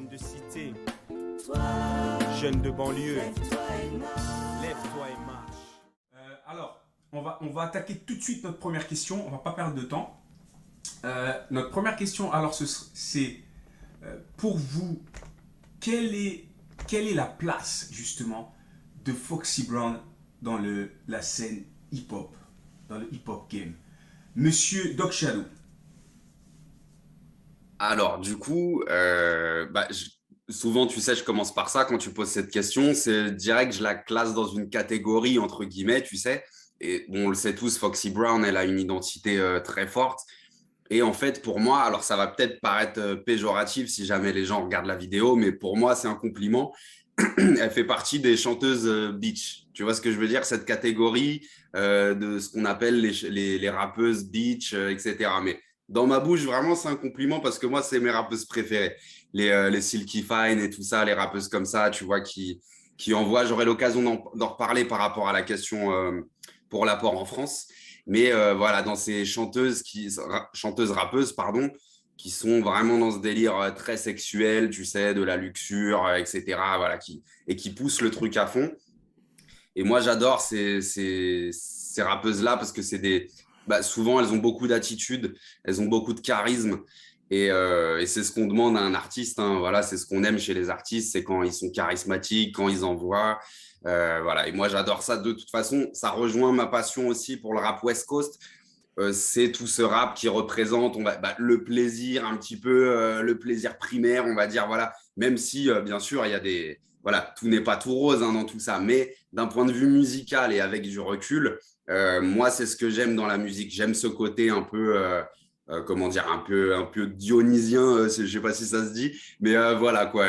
Jeune de cité, jeune de banlieue, lève-toi et marche. Alors, on va attaquer tout de suite notre première question. On va pas perdre de temps. Notre première question, alors, c'est pour vous, quelle est, quelle est la place justement de Foxy Brown dans la scène hip-hop, dans le hip-hop game? Monsieur Doc Shadow. Alors, du coup, souvent, tu sais, je commence par ça quand tu poses cette question. C'est direct, je la classe dans une catégorie, entre guillemets, tu sais. Et bon, on le sait tous, Foxy Brown, elle a une identité très forte. Et en fait, pour moi, alors ça va peut-être paraître péjoratif si jamais les gens regardent la vidéo, mais pour moi, c'est un compliment. Elle fait partie des chanteuses beach. Tu vois ce que je veux dire? Cette catégorie de ce qu'on appelle les rappeuses beach, etc. Mais dans ma bouche, vraiment, c'est un compliment parce que moi, c'est mes rappeuses préférées. Les Silky Fine et tout ça, les rappeuses comme ça, tu vois, qui envoient. J'aurai l'occasion d'en reparler par rapport à la question pour l'apport en France. Mais voilà, dans ces chanteuses rappeuses, pardon, qui sont vraiment dans ce délire très sexuel, tu sais, de la luxure, etc. Voilà, et qui poussent le truc à fond. Et moi, j'adore ces rappeuses-là parce que souvent, elles ont beaucoup d'attitude, elles ont beaucoup de charisme. Et c'est ce qu'on demande à un artiste. Hein. Voilà, c'est ce qu'on aime chez les artistes, c'est quand ils sont charismatiques, quand ils envoient. Voilà. Et moi, j'adore ça. De toute façon, ça rejoint ma passion aussi pour le rap West Coast. C'est tout ce rap qui représente le plaisir un petit peu, le plaisir primaire, on va dire, voilà. Même si, bien sûr, il y a voilà, tout n'est pas tout rose hein, dans tout ça, mais d'un point de vue musical et avec du recul, moi, c'est ce que j'aime dans la musique. J'aime ce côté un peu, comment dire, un peu dionysien, je sais pas si ça se dit, mais voilà, quoi,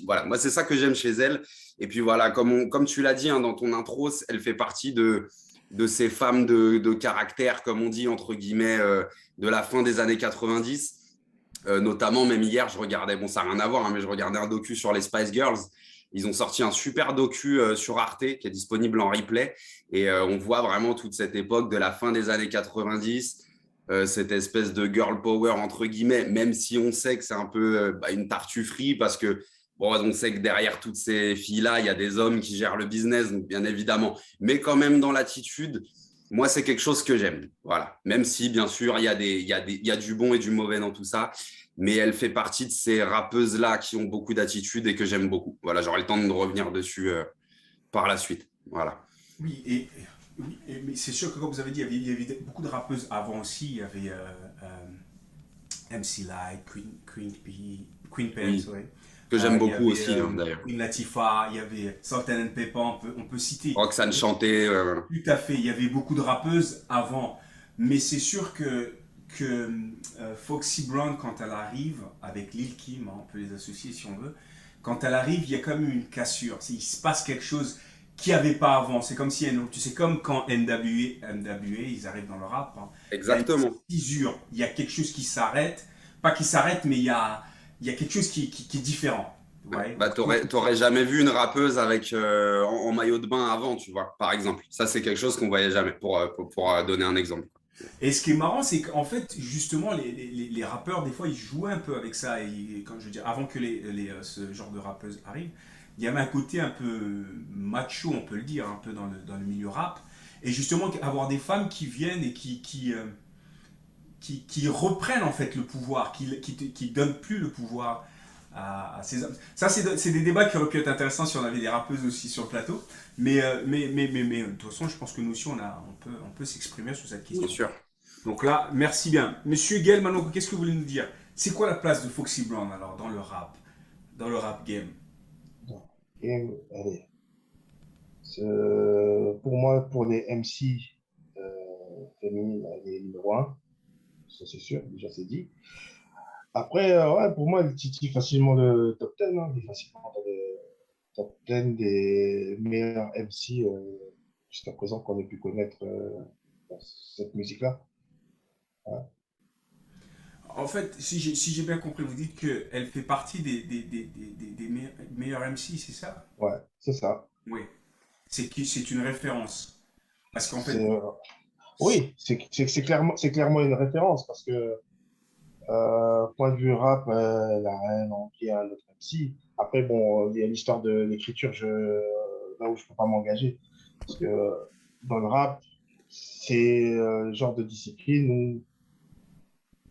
voilà. Moi, c'est ça que j'aime chez elle. Et puis voilà, comme tu l'as dit hein, dans ton intro, elle fait partie de ces femmes de caractère, comme on dit, entre guillemets, de la fin des années 90. Notamment, même hier, je regardais, bon, ça n'a rien à voir, hein, mais je regardais un docu sur les Spice Girls. Ils ont sorti un super docu sur Arte qui est disponible en replay. Et on voit vraiment toute cette époque de la fin des années 90, cette espèce de girl power, entre guillemets, même si on sait que c'est un peu une tartufferie parce que bon, on sait que derrière toutes ces filles-là, il y a des hommes qui gèrent le business, donc bien évidemment. Mais quand même, dans l'attitude, moi, c'est quelque chose que j'aime. Voilà. Même si, bien sûr, il y a du bon et du mauvais dans tout ça. Mais elle fait partie de ces rappeuses-là qui ont beaucoup d'attitude et que j'aime beaucoup. Voilà, j'aurai le temps de revenir dessus par la suite. Voilà. Oui, mais c'est sûr que comme vous avez dit, il y avait beaucoup de rappeuses avant aussi. Il y avait MC Light, Queen Pen, Oui, ouais. que j'aime Il y beaucoup avait aussi, hein, d'ailleurs. Queen Latifah, il y avait Salt and Pepper, on peut citer. Roxane chantait. Voilà. Tout à fait, il y avait beaucoup de rappeuses avant. Mais c'est sûr que Foxy Brown, quand elle arrive, avec Lil Kim, hein, on peut les associer si on veut, quand elle arrive, il y a quand même une cassure. Il se passe quelque chose qu'il n'y avait pas avant. C'est comme si, tu sais, comme quand NWA, ils arrivent dans le rap, hein, il y a une Exactement. fissure, il y a quelque chose qui s'arrête. Pas qui s'arrête, mais il y a quelque chose qui est différent. Ouais. Bah, t'aurais jamais vu une rappeuse avec en maillot de bain avant, tu vois, par exemple. Ça, c'est quelque chose qu'on voyait jamais, pour donner un exemple. Et ce qui est marrant, c'est qu'en fait, justement, les rappeurs, des fois, ils jouaient un peu avec ça. Et quand je veux dire, avant que ce genre de rappeuse arrive, il y avait un côté un peu macho, on peut le dire, un peu dans le milieu rap. Et justement, avoir des femmes qui viennent et qui reprennent en fait le pouvoir, qui donnent plus le pouvoir à ces hommes. Ça, c'est des débats qui auraient pu être intéressants si on avait des rappeuses aussi sur le plateau. Mais de toute façon, je pense que nous aussi, on peut s'exprimer sur cette Bien question. sûr. Donc là, merci bien. Monsieur Gaël Manoko, qu'est-ce que vous voulez nous dire? C'est quoi la place de Foxy Brown alors dans le rap game? Donc, allez, pour moi, pour les MC féminines, elle est numéro un, ça c'est sûr, déjà c'est dit. Après, ouais, pour moi, elle titille facilement le top 10, hein, elle est facilement dans le top 10 des meilleurs MC jusqu'à présent qu'on ait pu connaître dans cette musique-là. Ouais, En fait, si j'ai bien compris, vous dites qu'elle fait partie des meilleurs MC, c'est ça? ouais, c'est ça. Oui. C'est une référence. Parce qu'en fait, C'est, oui, c'est clairement une référence parce que point de vue rap, la reine, Empire, l'autre si. Après, bon, il y a l'histoire de l'écriture, là où je peux pas m'engager. Parce que dans le rap, c'est le genre de discipline où,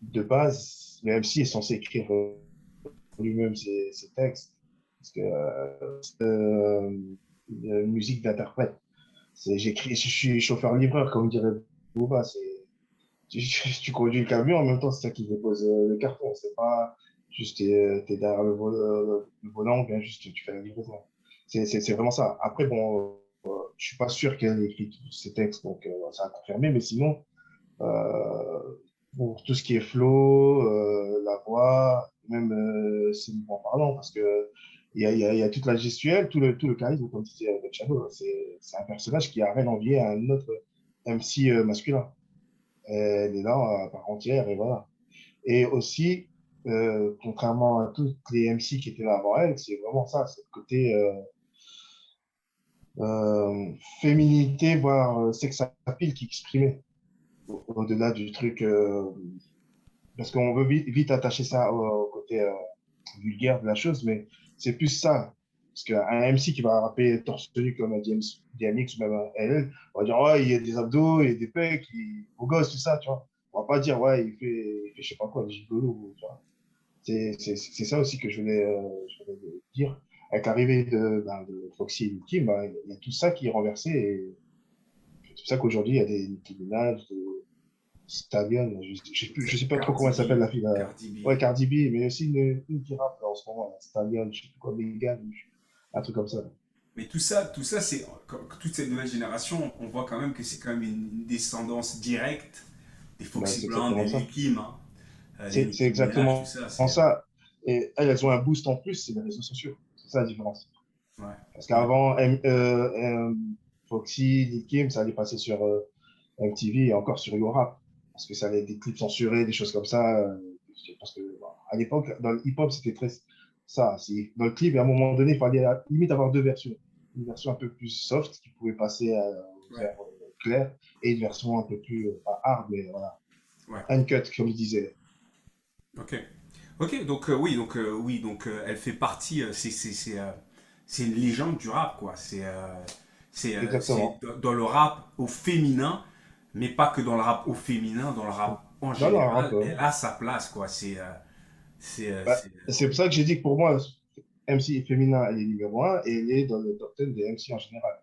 de base, le MC est censé écrire lui-même ses textes. Parce que c'est une musique d'interprète. J'écris, je suis chauffeur-livreur, comme dirait Booba. Tu conduis le camion, en même temps, c'est ça qui dépose le carton. C'est pas juste t'es derrière le volant, bien juste tu fais la livraison. C'est vraiment ça. Après, bon, je suis pas sûr qu'elle ait écrit tous ces textes, donc ça a confirmé, mais sinon, euh, pour tout ce qui est flow, la voix, même c'est mouvement parlant, parce que il y a toute la gestuelle, tout le charisme, comme disait Red Shadow. C'est un personnage qui a rien envié à un autre MC masculin. Elle est là à part entière, et voilà. Et aussi, contrairement à tous les MC qui étaient là avant elle, c'est vraiment ça, c'est le côté féminité, voire sex appeal qui exprimait, au-delà du truc, parce qu'on veut vite attacher ça au côté vulgaire de la chose, mais c'est plus ça. Parce qu'un MC qui va rapper torse nu comme un DMX ou même un LL, on va dire, ouais, il y a des abdos, il y a des pecs, il est beau gosse, tout ça, tu vois. On va pas dire, ouais, il fait je sais pas quoi, le gigolo, tu vois. C'est ça aussi que je voulais dire. Avec l'arrivée de Foxy et Nicki, bah, il y a tout ça qui est renversé. Et c'est pour ça qu'aujourd'hui, il y a des Nicki Minaj, des Stallion, je sais pas trop comment elle s'appelle la fille. Cardi B. Ouais, Cardi B, mais aussi une qui rappe là, en ce moment, là, Stallion, je sais plus quoi, Megan, un truc comme ça. Mais tout ça, c'est toute cette nouvelle génération, on voit quand même que c'est quand même une descendance directe des Bah, Foxy c'est Brown, des exactement ça. Lil Kim, hein. Les C'est Nicki Minaj, tout exactement ça, c'est ça. Et elles ont un boost en plus, c'est les réseaux sociaux. C'est ça la différence. ouais, Parce ouais, qu'avant, Foxy, Lil Kim, ça allait passer sur MTV et encore sur YouRap. Parce que ça allait être des clips censurés, des choses comme ça. Parce que, bon, à l'époque, dans le hip-hop, c'était très ça. Dans le clip, à un moment donné, il fallait limite avoir deux versions. Une version un peu plus soft qui pouvait passer ouais, vers clair et une version un peu plus, pas hard, mais voilà, ouais. uncut, comme il disait. Ok. Ok, donc oui, donc elle fait partie, c'est une légende du rap, quoi. C'est Exactement. dans le rap au féminin, mais pas que dans le rap au féminin, dans le rap en Non, non, rap, général, elle a sa place, quoi. bah, c'est pour ça que j'ai dit que pour moi, MC féminin, elle est numéro un et elle est dans le top 10 des MC en général.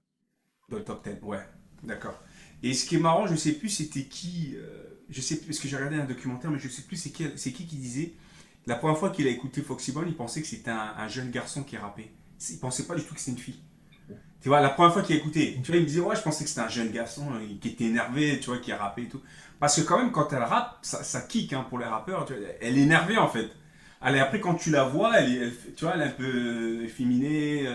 dans le top 10, ouais, d'accord. Et ce qui est marrant, je sais plus c'était qui, je sais plus, parce que j'ai regardé un documentaire, mais je sais plus c'est qui disait, la première fois qu'il a écouté Foxy Brown, il pensait que c'était un jeune garçon qui rappait. Il pensait pas du tout que c'était une fille. Tu vois, la première fois qu'il a écouté, tu vois, il me disait, ouais, je pensais que c'était un jeune garçon qui était énervé, tu vois, qui a rappé et tout. Parce que quand même, quand elle rappe, ça kick hein, pour les rappeurs, tu vois, elle est énervée en fait. Allez, après, quand tu la vois, tu vois, elle est un peu efféminée,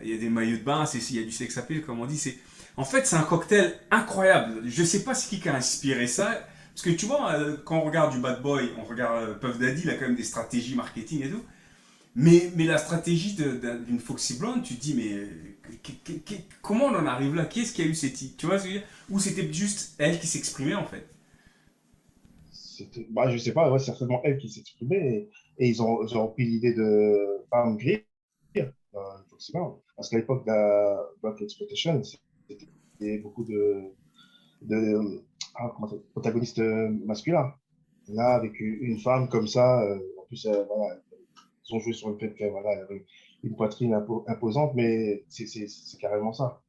il y a des maillots de bain, il y a du sex appeal, comme on dit. En fait, c'est un cocktail incroyable. Je sais pas ce qui a inspiré ça. Parce que tu vois, quand on regarde du Bad Boy, on regarde Puff Daddy, il a quand même des stratégies marketing et tout. Mais la stratégie d'une Foxy Blonde, tu te dis, mais comment on en arrive là? Qui est-ce qui a eu cette idée? Tu vois ce que je veux dire? Ou c'était juste elle qui s'exprimait en fait? Bah, je sais pas, ouais, c'est certainement elle qui s'exprimait et ils ont pris l'idée de Pam Grier, effectivement, parce qu'à l'époque de la Black Exploitation, c'était beaucoup de protagonistes masculins. Là, Ouais. avec une femme comme ça, en plus, voilà, ils ont joué sur le fait qu'elle voilà, elle avait une poitrine imposante, mais c'est carrément ça.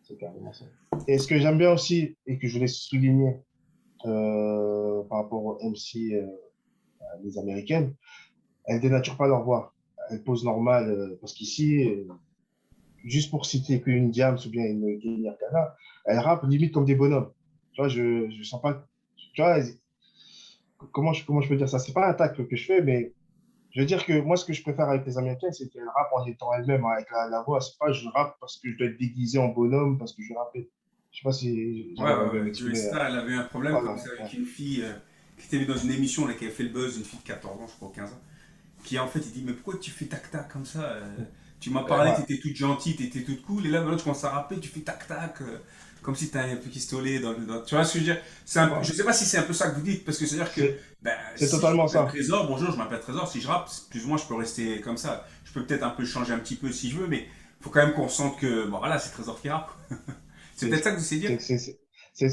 C'est carrément ça. Et ce que j'aime bien aussi, et que je voulais souligner par rapport aux MC, les américaines, elles dénaturent pas leur voix. Elles posent normal, parce qu'ici, juste pour citer qu'une Diams ou bien une Kenny Arcana, elles rappent limite comme des bonhommes. Tu vois, je sens pas. Tu vois, comment je peux dire ça? C'est pas un tacle que je fais, mais je veux dire que moi, ce que je préfère avec les Américaines, c'est qu'elles rappent en étant elles-mêmes, hein, avec la voix. C'est pas je rappe parce que je dois être déguisé en bonhomme, parce que je rappe. Je sais pas si Ouais, j'arrive à ouais, bien ouais. Joey m'exprimer. Star, elle avait eu un problème comme Voilà. ça Ouais. avec une fille qui était dans une émission là, qui avait fait le buzz, une fille de 14 ans, je crois, 15 ans, qui en fait, il dit, mais pourquoi tu fais tac-tac comme ça Tu m'as parlé, Ouais. tu étais toute gentille, tu étais toute cool, et là maintenant tu commences à rapper, tu fais tac-tac, comme si tu as un pistolet tu vois ce que je veux dire? Ouais. Je sais pas si c'est un peu ça que vous dites, parce que c'est-à-dire que C'est ben, c'est si je totalement m'appelle ça. Trésor, bonjour, je m'appelle Trésor, si je rappe, plus ou moins je peux rester comme ça. Je peux peut-être un peu changer un petit peu si je veux, mais faut quand même qu'on ressente que, bon voilà, c'est Trésor qui rappe. C'est C'est peut-être ça que vous essayez de dire? c'est- c'est- c'est-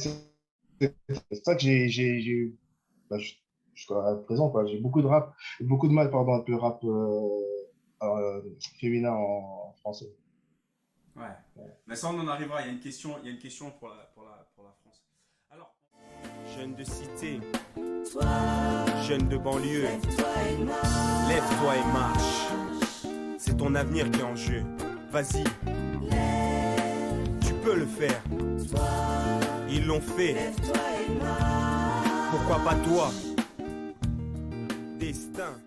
c'est ça que bah, jusqu'à présent, quoi. J'ai beaucoup de mal, pardon, avec le rap euh, féminin en français. Ouais. Mais ça, on en arrivera. Il y a une question pour la France. Alors, Jeune de cité, jeune de banlieue, lève-toi et marche. C'est ton avenir qui est en jeu. Vas-y, tu peux le faire. Ils l'ont fait. Pourquoi pas toi? Destin.